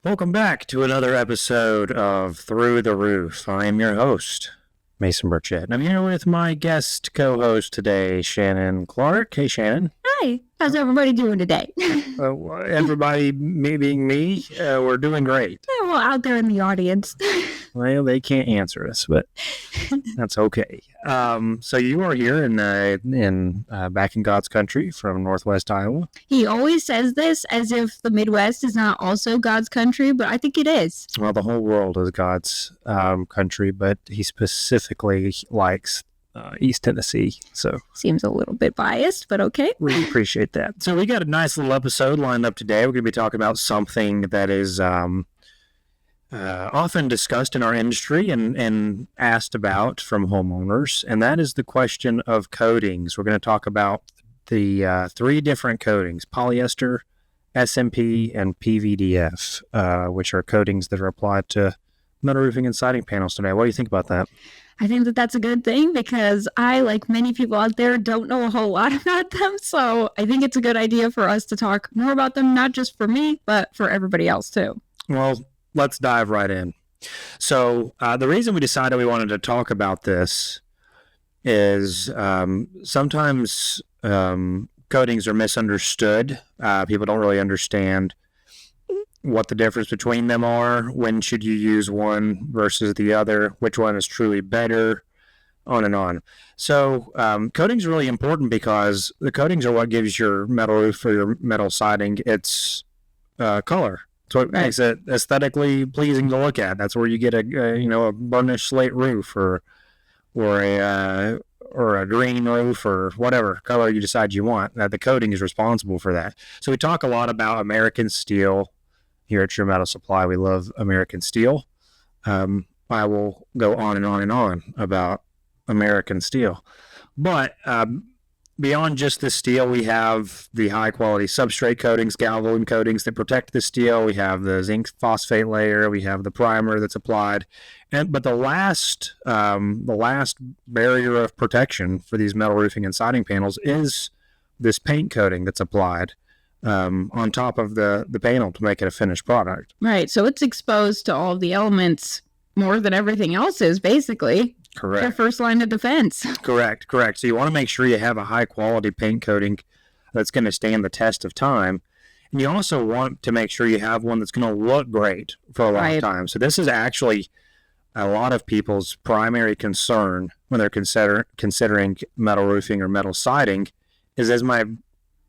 Welcome back to another episode of Through the Roof. I am your host, Mason Burchett, and I'm here with my guest co-host today, Shannon Clark. Hey, Shannon. Hi, how's everybody doing today? Everybody, me being me, we're doing great. Yeah, well, out there in the audience. Well, they can't answer us, but that's okay. So you are here in back in God's country from Northwest Iowa. He always says this as if the Midwest is not also God's country, but I think it is. Well, the whole world is God's country, but he specifically likes East Tennessee. So seems a little bit biased, but okay. We appreciate that. So we got a nice little episode lined up today. We're going to be talking about something that is often discussed in our industry and asked about from homeowners, and that is the question of coatings. We're going to talk about the three different coatings: polyester, SMP, and PVDF, which are coatings that are applied to metal roofing and siding panels today. What do you think about that? I think that that's a good thing because I, like many people out there, don't know a whole lot about them. So I think it's a good idea for us to talk more about them, not just for me, but for everybody else too. Well, let's dive right in. So the reason we decided we wanted to talk about this is sometimes coatings are misunderstood. People don't really understand what the difference between them are, when should you use one versus the other, which one is truly better, on and on. So coatings are really important because the coatings are what gives your metal roof or your metal siding its color. It's what makes it aesthetically pleasing to look at. That's where you get a burnished slate roof or a green roof or whatever color you decide you want. The coating is responsible for that. So we talk a lot about American steel. Here at Your Metal Supply, we love American steel. I will go on and on and on about American steel. But beyond just the steel, we have the high-quality substrate coatings, galvanizing coatings that protect the steel. We have the zinc phosphate layer. We have the primer that's applied. But the last barrier of protection for these metal roofing and siding panels is this paint coating that's applied on top of the panel to make it a finished product. Right. So it's exposed to all the elements more than everything else is, basically. Correct. Their first line of defense. Correct. So you want to make sure you have a high quality paint coating that's going to stand the test of time. And you also want to make sure you have one that's going to look great for a long time. So this is actually a lot of people's primary concern when they're considering metal roofing or metal siding is my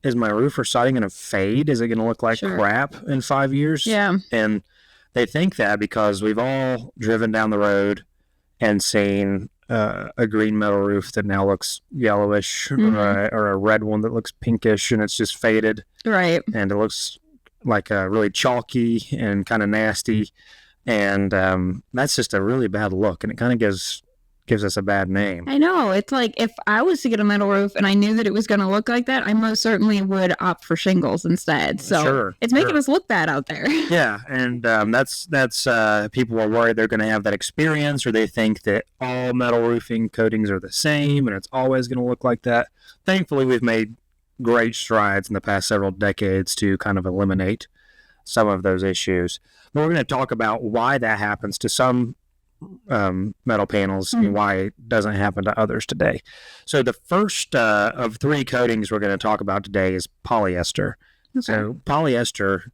roof or siding going to fade? Is it going to look like crap in 5 years? Yeah. And they think that because we've all driven down the road and seen a green metal roof that now looks yellowish, or a red one that looks pinkish and it's just faded. Right. And it looks like really chalky and kind of nasty. And that's just a really bad look. And it kind of gives us a bad name. I know. It's like if I was to get a metal roof and I knew that it was going to look like that, I most certainly would opt for shingles instead. So it's making us look bad out there. Yeah, and that's people are worried they're going to have that experience, or they think that all metal roofing coatings are the same and it's always going to look like that. Thankfully, we've made great strides in the past several decades to kind of eliminate some of those issues. But we're going to talk about why that happens to some metal panels and why it doesn't happen to others today. So the first of three coatings we're going to talk about today is polyester. Okay. So polyester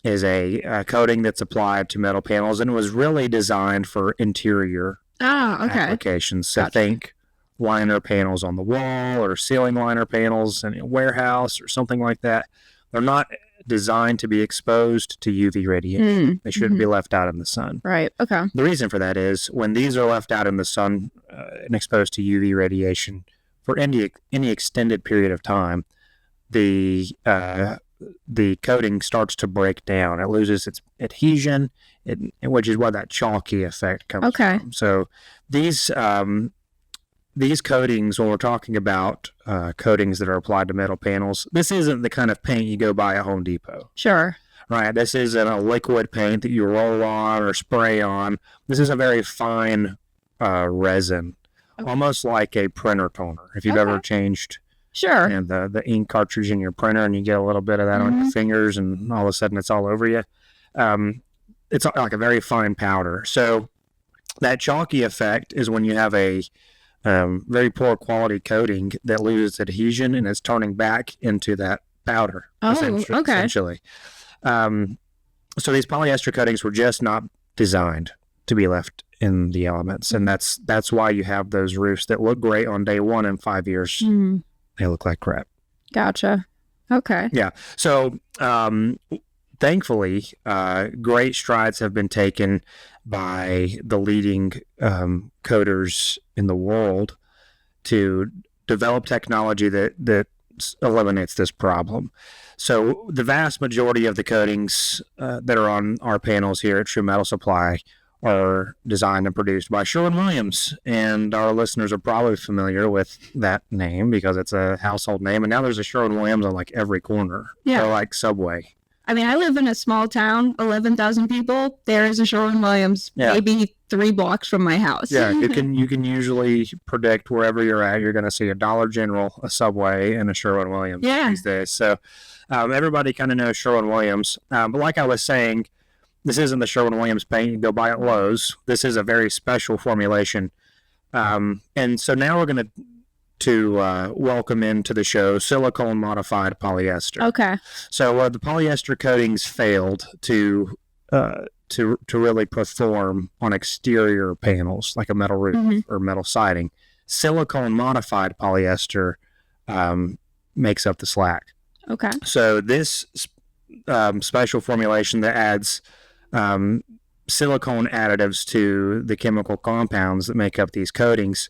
is a coating that's applied to metal panels, and it was really designed for interior applications. So think liner panels on the wall or ceiling liner panels in a warehouse or something like that. They're not designed to be exposed to UV radiation. They shouldn't be left out in the sun. Right. Okay. The reason for that is when these are left out in the sun and exposed to UV radiation for any extended period of time, the coating starts to break down. It loses its adhesion, which is where that chalky effect comes from. So these coatings, when we're talking about coatings that are applied to metal panels, this isn't the kind of paint you go buy at Home Depot. Sure. Right. This isn't a liquid paint that you roll on or spray on. This is a very fine resin, almost like a printer toner. If you've ever changed the ink cartridge in your printer and you get a little bit of that on your fingers and all of a sudden it's all over you, It's like a very fine powder. So that chalky effect is when you have a very poor quality coating that loses adhesion and is turning back into that powder. Essentially. So these polyester coatings were just not designed to be left in the elements, and that's why you have those roofs that look great on day one, and 5 years they look like crap. Gotcha. Okay. Yeah. So thankfully, great strides have been taken by the leading coaters in the world to develop technology that eliminates this problem. So the vast majority of the coatings that are on our panels here at True Metal Supply are designed and produced by Sherwin-Williams, and our listeners are probably familiar with that name because it's a household name, and now there's a Sherwin-Williams on like every corner. Yeah. So like Subway. I mean, I live in a small town, 11,000 people. There is a Sherwin-Williams, maybe 3 blocks from my house. Yeah, you can usually predict wherever you're at, you're going to see a Dollar General, a Subway, and a Sherwin-Williams these days. So everybody kind of knows Sherwin-Williams. But like I was saying, this isn't the Sherwin-Williams paint you go buy at Lowe's. This is a very special formulation. And so now we're going to welcome into the show Silicone Modified Polyester. Okay. So the polyester coatings failed to really perform on exterior panels like a metal roof or metal siding. Silicone Modified Polyester makes up the slack. Okay. So this special formulation that adds silicone additives to the chemical compounds that make up these coatings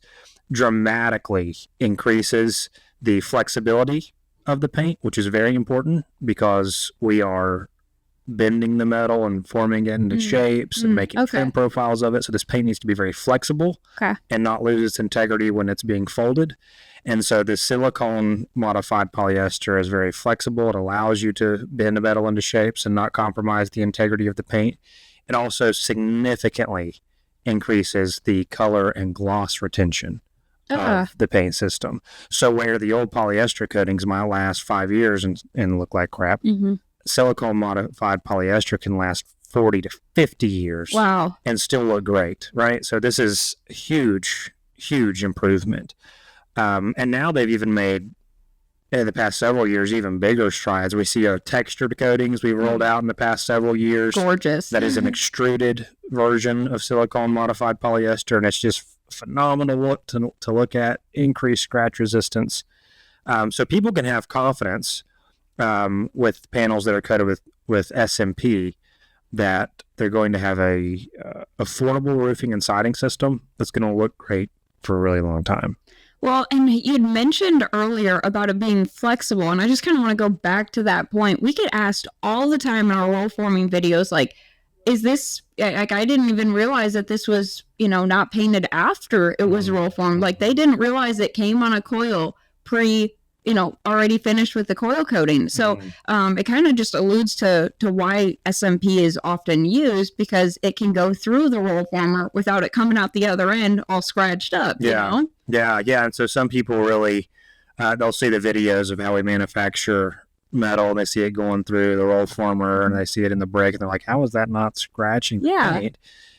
dramatically increases the flexibility of the paint, which is very important because we are bending the metal and forming it into shapes and making trim profiles of it. So this paint needs to be very flexible and not lose its integrity when it's being folded. And so the silicone modified polyester is very flexible. It allows you to bend the metal into shapes and not compromise the integrity of the paint. It also significantly increases the color and gloss retention of the paint system. So where the old polyester coatings might last 5 years and look like crap, silicone modified polyester can last 40 to 50 years. Wow. And still look great, right? So this is huge improvement. And now they've even made, in the past several years, even bigger strides. We see textured coatings we've rolled out in the past several years. Gorgeous. That is an extruded version of silicone modified polyester, and it's just phenomenal look to look at, increased scratch resistance. So people can have confidence with panels that are coated with SMP that they're going to have a affordable roofing and siding system that's going to look great for a really long time. Well, and you'd mentioned earlier about it being flexible, and I just kind of want to go back to that point. We get asked all the time in our roll forming videos, like, is this, like, I didn't even realize that this was, not painted after it was roll formed. Like, they didn't realize it came on a coil already finished with the coil coating. So it kind of just alludes to why SMP is often used, because it can go through the roll former without it coming out the other end all scratched up. Yeah. And so some people really, they'll see the videos of how we manufacture metal, and they see it going through the roll former and they see it in the brick, and they're like, how is that not scratching paint?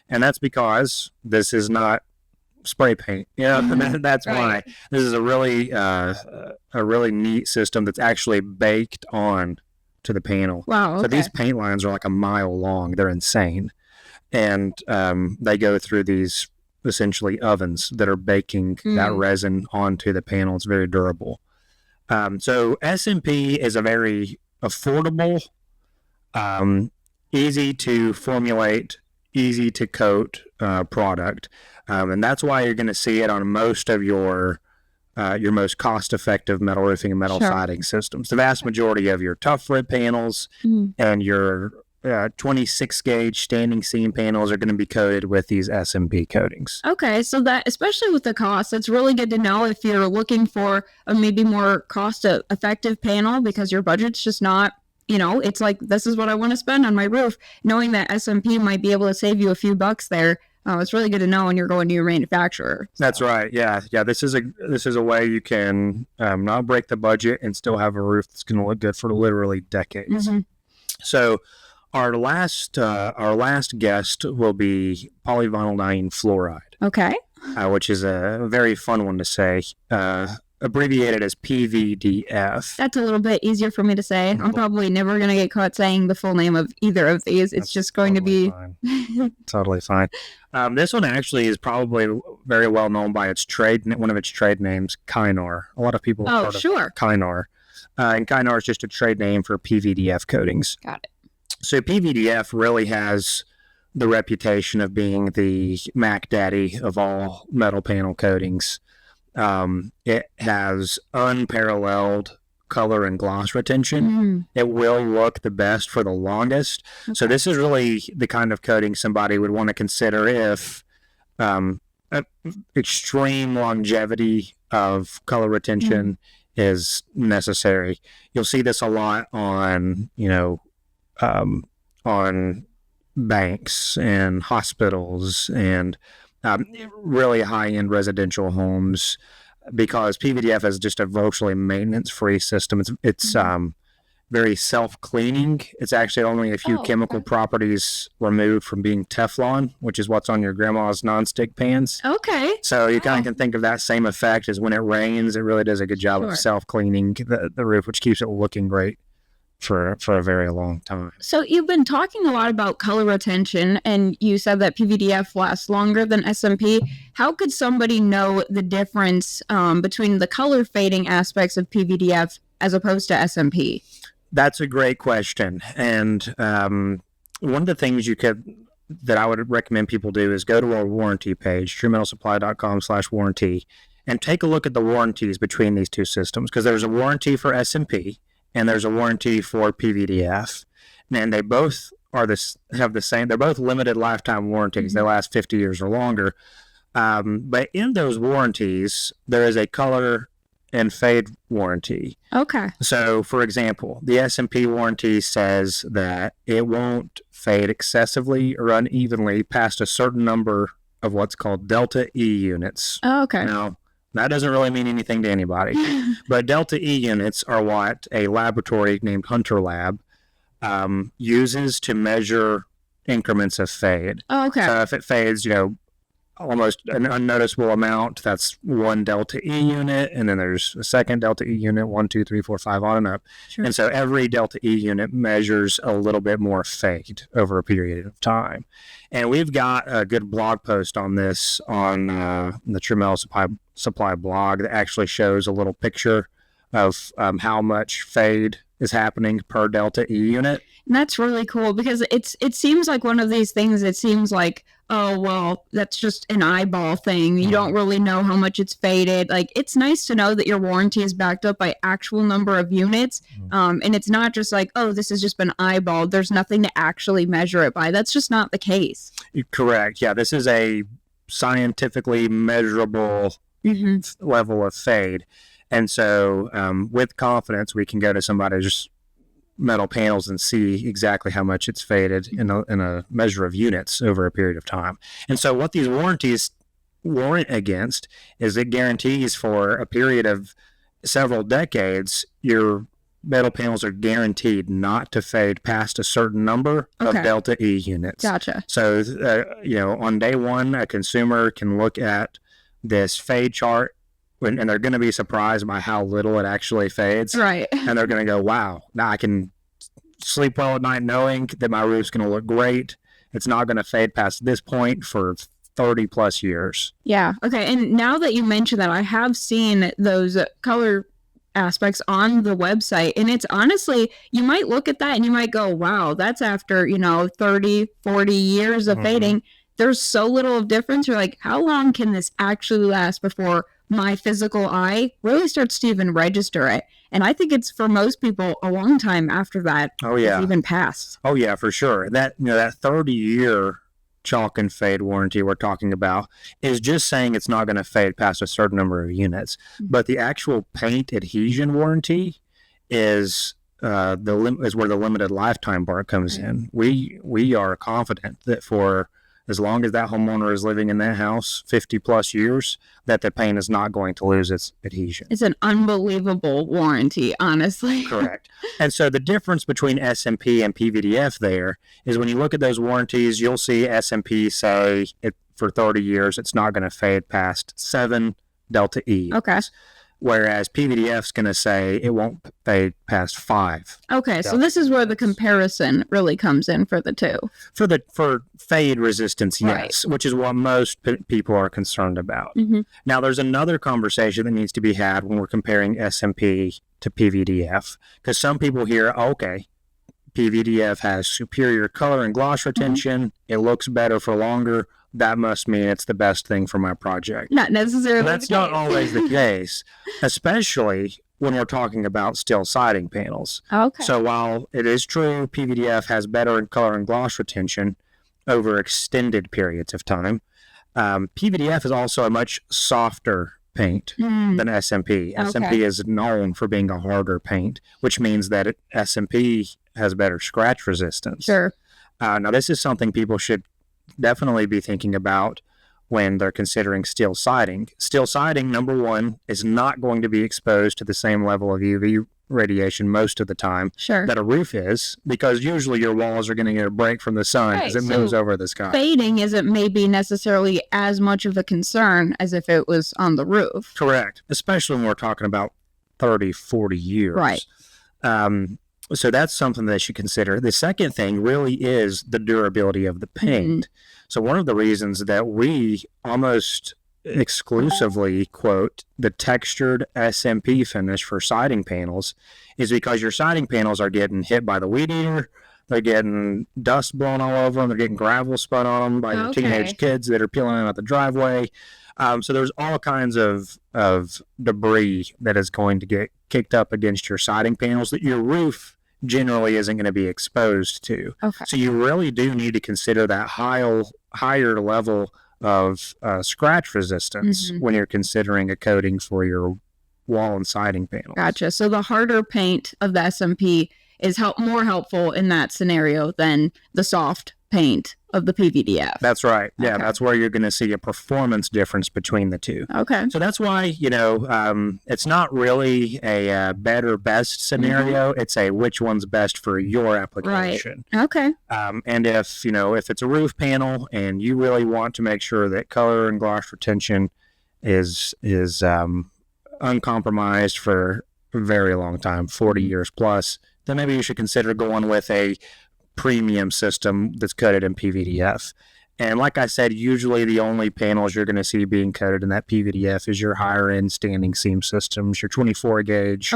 And that's because this is not spray paint. That's why. This is a really neat system that's actually baked on to the panel. Wow. Okay. So these paint lines are like a mile long. They're insane. And they go through these essentially ovens that are baking that resin onto the panel. It's very durable. So SMP is a very affordable, easy to formulate, easy to coat product. And that's why you're going to see it on most of your most cost-effective metal roofing and metal siding systems. The vast majority of your tough rib panels and your 26 gauge standing seam panels are going to be coated with these SMP coatings. Okay, so that, especially with the cost, it's really good to know if you're looking for a maybe more cost-effective panel because your budget's just not, it's like, this is what I want to spend on my roof. Knowing that SMP might be able to save you a few bucks there, it's really good to know when you're going to your manufacturer. So. That's right. Yeah. This is a way you can not break the budget and still have a roof that's going to look good for literally decades. So Our last guest will be polyvinylidene fluoride, Okay. which is a very fun one to say. Abbreviated as PVDF. That's a little bit easier for me to say. I'm probably never going to get caught saying the full name of either of these. It's just going totally to be fine. Totally fine. This one actually is probably very well known by one of its trade names, Kynar. A lot of people have heard of Kynar. And Kynar is just a trade name for PVDF coatings. Got it. So PVDF really has the reputation of being the Mac Daddy of all metal panel coatings. It has unparalleled color and gloss retention. It will look the best for the longest. Okay. So this is really the kind of coating somebody would want to consider if extreme longevity of color retention is necessary. You'll see this a lot on, on banks and hospitals and really high-end residential homes, because PVDF is just a virtually maintenance-free system. It's very self-cleaning. It's actually only a few chemical properties removed from being Teflon, which is what's on your grandma's nonstick pans. Okay. So you kind of can think of that same effect as when it rains. It really does a good job of self-cleaning the roof, which keeps it looking great for a very long time. So you've been talking a lot about color retention, and you said that PVDF lasts longer than SMP. How could somebody know the difference between the color fading aspects of PVDF as opposed to SMP? That's a great question. And one of the things that I would recommend people do is go to our warranty page, truemetalsupply.com/warranty, and take a look at the warranties between these two systems, because there's a warranty for SMP and there's a warranty for PVDF, and they both have the same. They're both limited lifetime warranties. They last 50 years or longer. But in those warranties, there is a color and fade warranty. Okay. So, for example, the SMP warranty says that it won't fade excessively or unevenly past a certain number of what's called delta E units. Oh, okay. Now, that doesn't really mean anything to anybody, but delta E units are what a laboratory named Hunter Lab uses to measure increments of fade. Oh, okay. So if it fades, almost an unnoticeable amount, that's one delta E unit, and then there's a second delta E unit, 1, 2, 3, 4, 5, on and up. Sure. And so every delta E unit measures a little bit more fade over a period of time. And we've got a good blog post on this on the True Metal Supply blog that actually shows a little picture of how much fade is happening per delta E unit. And that's really cool, because it seems like one of these things. It seems like, oh, well, that's just an eyeball thing. You don't really know how much it's faded. Like, it's nice to know that your warranty is backed up by actual number of units. And it's not just like, oh, this has just been eyeballed. There's nothing to actually measure it by. That's just not the case. Correct. Yeah, this is a scientifically measurable level of fade. And so with confidence, we can go to somebody's metal panels and see exactly how much it's faded in a measure of units over a period of time. And so what these warranties warrant against is it guarantees for a period of several decades, your metal panels are guaranteed not to fade past a certain number of delta E units. Gotcha. So, on day one, a consumer can look at this fade chart, and they're going to be surprised by how little it actually fades. Right. And they're going to go, wow, now I can sleep well at night knowing that my roof's going to look great. It's not going to fade past this point for 30 plus years. Yeah. Okay. And now that you mention that, I have seen those color aspects on the website, and it's honestly, you might look at that and you might go, wow, that's after 30, 40 years of fading. There's so little of difference. You're like, how long can this actually last before my physical eye really starts to even register it? And I think it's, for most people, a long time after that. Oh yeah, even passed. Oh yeah, for sure. That that 30-year chalk and fade warranty we're talking about is just saying it's not going to fade past a certain number of units. But the actual paint adhesion warranty is where the limited lifetime part comes in. We are confident that for as long as that homeowner is living in that house 50 plus years, that the paint is not going to lose its adhesion. It's an unbelievable warranty, honestly. Correct. And so the difference between SMP and PVDF there is when you look at those warranties, you'll see SMP say for 30 years, it's not going to fade past 7 delta E. Okay. Whereas PVDF's going to say it won't fade past 5. Okay, so this is where the comparison really comes in for the two. For fade resistance, yes, Right. which is what most people are concerned about. Mm-hmm. Now, there's another conversation that needs to be had when we're comparing SMP to PVDF, because some people hear, okay, PVDF has superior color and gloss retention, it looks better for longer, that must mean it's the best thing for my project. Not necessarily. That's not always the case, especially when we're talking about steel siding panels. Okay. So while it is true PVDF has better color and gloss retention over extended periods of time, PVDF is also a much softer paint than SMP. SMP is known for being a harder paint, which means that SMP has better scratch resistance. Sure. Now, this is something people should definitely be thinking about when they're considering steel siding. Steel siding, number one, is not going to be exposed to the same level of UV radiation most of the time Sure. that a roof is, because usually your walls are going to get a break from the sun as it moves over the sky. Fading isn't maybe necessarily as much of a concern as if it was on the roof. Correct. Especially when we're talking about 30, 40 years. Right. So that's something they should consider. The second thing really is the durability of the paint. So one of the reasons that we almost exclusively quote the textured SMP finish for siding panels is because your siding panels are getting hit by the weed eater, they're getting dust blown all over them, they're getting gravel spun on them by your teenage kids that are peeling out the driveway. So there's all kinds of debris that is going to get kicked up against your siding panels that your roof generally isn't going to be exposed to. Okay. So you really do need to consider that higher level of scratch resistance when you're considering a coating for your wall and siding panels. Gotcha. So the harder paint of the SMP is more helpful in that scenario than the soft paint of the PVDF. That's right. Yeah, Okay. that's where you're going to see a performance difference between the two. Okay. So that's why, it's not really a better best scenario. It's a which one's best for your application. Okay. And if it's a roof panel and you really want to make sure that color and gloss retention is uncompromised for a very long time, 40 years plus, then maybe you should consider going with a premium system that's coated in PVDF. And like I said, usually the only panels you're going to see being coated in that PVDF is your higher end standing seam systems, your 24 gauge,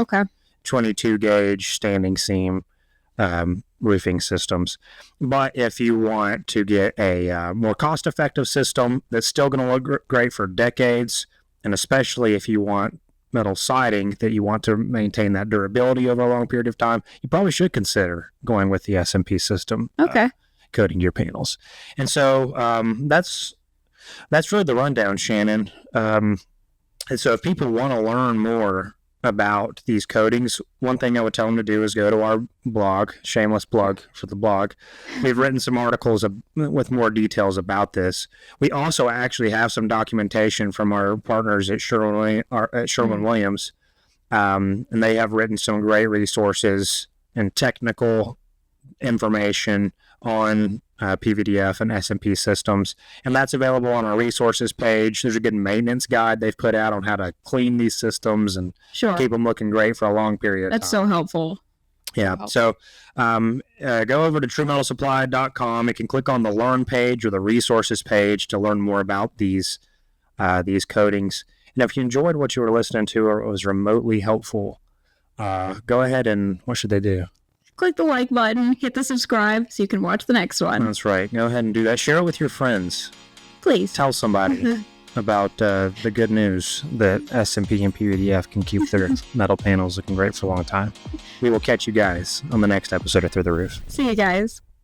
22 gauge standing seam roofing systems. But if you want to get a more cost effective system that's still going to look great for decades, and especially if you want metal siding that you want to maintain that durability over a long period of time, you probably should consider going with the SMP system. Coating your panels. And so that's really the rundown, Shannon. And so if people want to learn more about these coatings, one thing I would tell them to do is go to our blog, shameless plug for the blog. We've written some articles with more details about this. We also actually have some documentation from our partners at Sherwin-Williams, and they have written some great resources and technical information on PVDF and SMP systems, and that's available on our resources page. There's a good maintenance guide they've put out on how to clean these systems and keep them looking great for a long period of time. That's so helpful. Yeah. So go over to truemetalsupply.com. You can click on the Learn page or the resources page to learn more about these coatings. And if you enjoyed what you were listening to or it was remotely helpful, go ahead and what should they do? Click the like button, hit the subscribe so you can watch the next one. That's right. Go ahead and do that. Share it with your friends. Please. Tell somebody about the good news that SMP and PVDF can keep their metal panels looking great for a long time. We will catch you guys on the next episode of Through the Roof. See you guys.